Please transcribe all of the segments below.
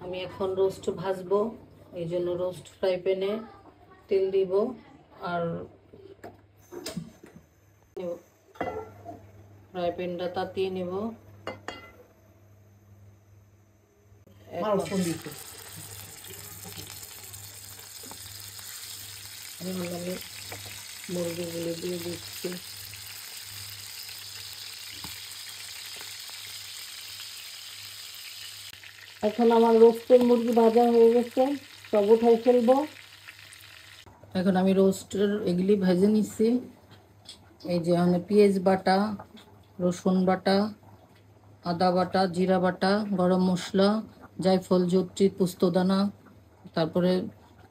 আমি এখন রোস্ট ভাজবো, এই জন্য রোস্ট ফ্রাই প্যানে তেল দিব আর ফ্রাই প্যানটা তাতিয়ে নেব। এখন আমি মুরগিগুলো দিয়ে দিচ্ছি। এখন আমার রোস্টের মুরগি ভাজা হয়ে গেছে, সব উঠাই ফেলবো। এখন আমি রোস্টের এগুলি ভেজে নিচ্ছি। এই যে আমি পেঁয়াজ বাটা, রসুন বাটা, আদা বাটা, জিরা বাটা, গরম মশলা, জায়ফল, জত্রি, পোস্তদানা, তারপরে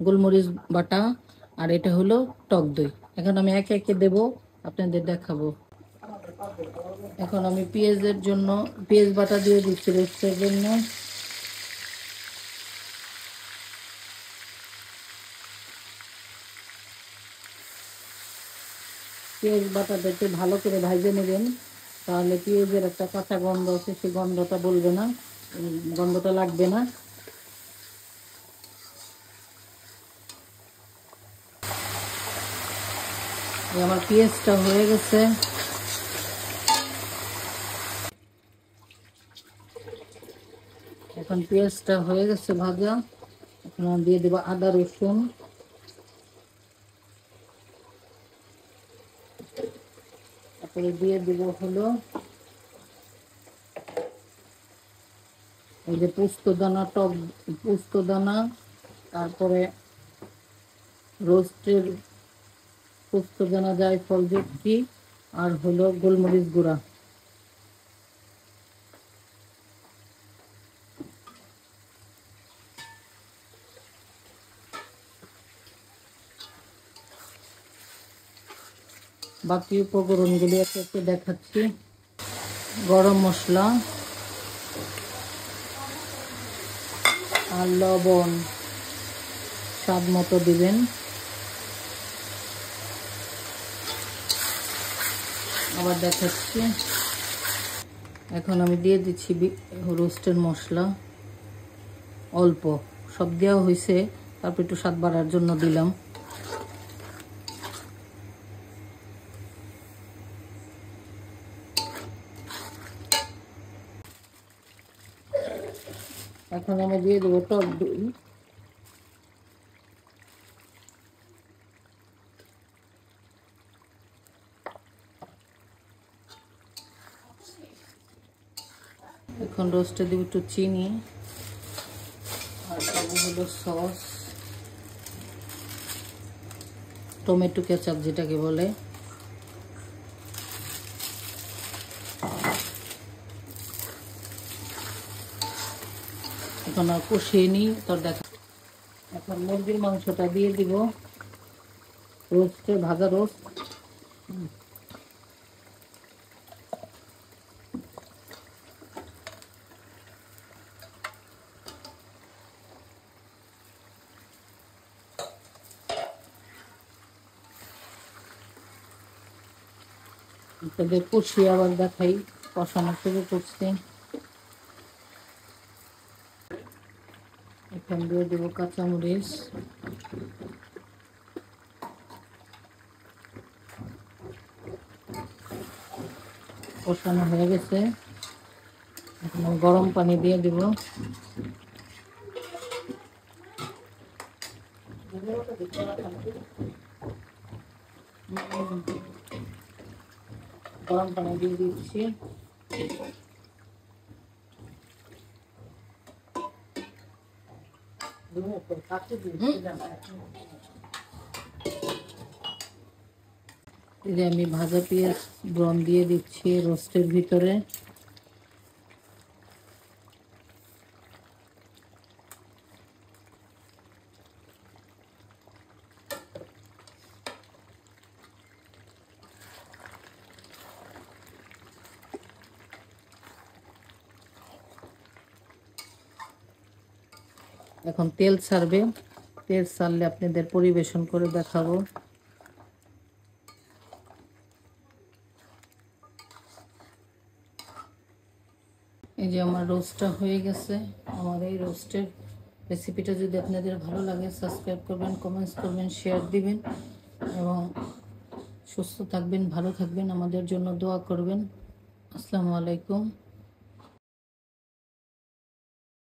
গোলমরিচ বাটা, আর এটা হলো টক দই। এখন আমি একে একে দেব, আপনাদের দেখাবো। এখন আমি পেঁয়াজের জন্য পেঁয়াজ বাটা দিয়ে দিচ্ছি রোস্টের জন্য। পেঁয়াজ বাটাটা একটু ভালো করে ভাজে নেবেন, তাহলে পেঁয়াজের একটা কাঁচা গন্ধ আছে, সেই গন্ধটা বলবে না, গন্ধটা লাগবে না। আমার পেঁয়াজটা হয়ে গেছে। এখন পেঁয়াজটা হয়ে গেছে ভাজা, এখন দিয়ে দেবো আদা রসুন, তারপরে দিয়ে দেব হলো এই যে পোস্তদানা, পোস্তদানা, তারপরে রোস্টের পোস্তদানা, জায়ফল, জত্রি, আর হলো গোলমরিচ গুঁড়া। বাকি উপকরণগুলি একটু দেখাচ্ছি। গরম মশলা আর লবণ স্বাদ মতো দিবেন। আবার দেখাচ্ছি। এখন আমি দিয়ে দিচ্ছি রোস্টের মশলা, অল্প, সব দেওয়া হয়েছে, তারপর একটু স্বাদ বাড়ার জন্য দিলাম। এখন আমি দিয়ে দেবো টক দই। এখন রোস্টে দিব একটু চিনি, আর দেবো হলো সস, টমেটো কেচাপ যেটাকে বলে। এখন আর কষিয়ে নিই, তোর দেখা। এখন মুরগির মাংসটা দিয়ে দিব, রোস্টে ভাজা রোস্ট। তাদের কষিয়ে আবার দেখাই, কষানো শুরু করছি। এখন দিয়ে দেবো কাঁচামরিচ, কষানো হয়ে গেছে। এখন গরম পানি দিয়ে দেব। গরম পানি দিয়ে দিচ্ছি। এই যে আমি ভাজা পেঁয়াজ ব্রন দিয়ে দিচ্ছি রোস্টের ভিতরে। এখন তেল ছাড়বে, তেল ছাড়লে আপনাদের পরিবেশন করে দেখাবো। এই যে আমার রোস্টটা হয়ে গেছে। আমার এই রোস্টের রেসিপিটা যদি আপনাদের ভালো লাগে সাবস্ক্রাইব করবেন, কমেন্টস করবেন, শেয়ার দিবেন এবং সুস্থ থাকবেন, ভালো থাকবেন, আমাদের জন্য দোয়া করবেন। আসসালামু আলাইকুম।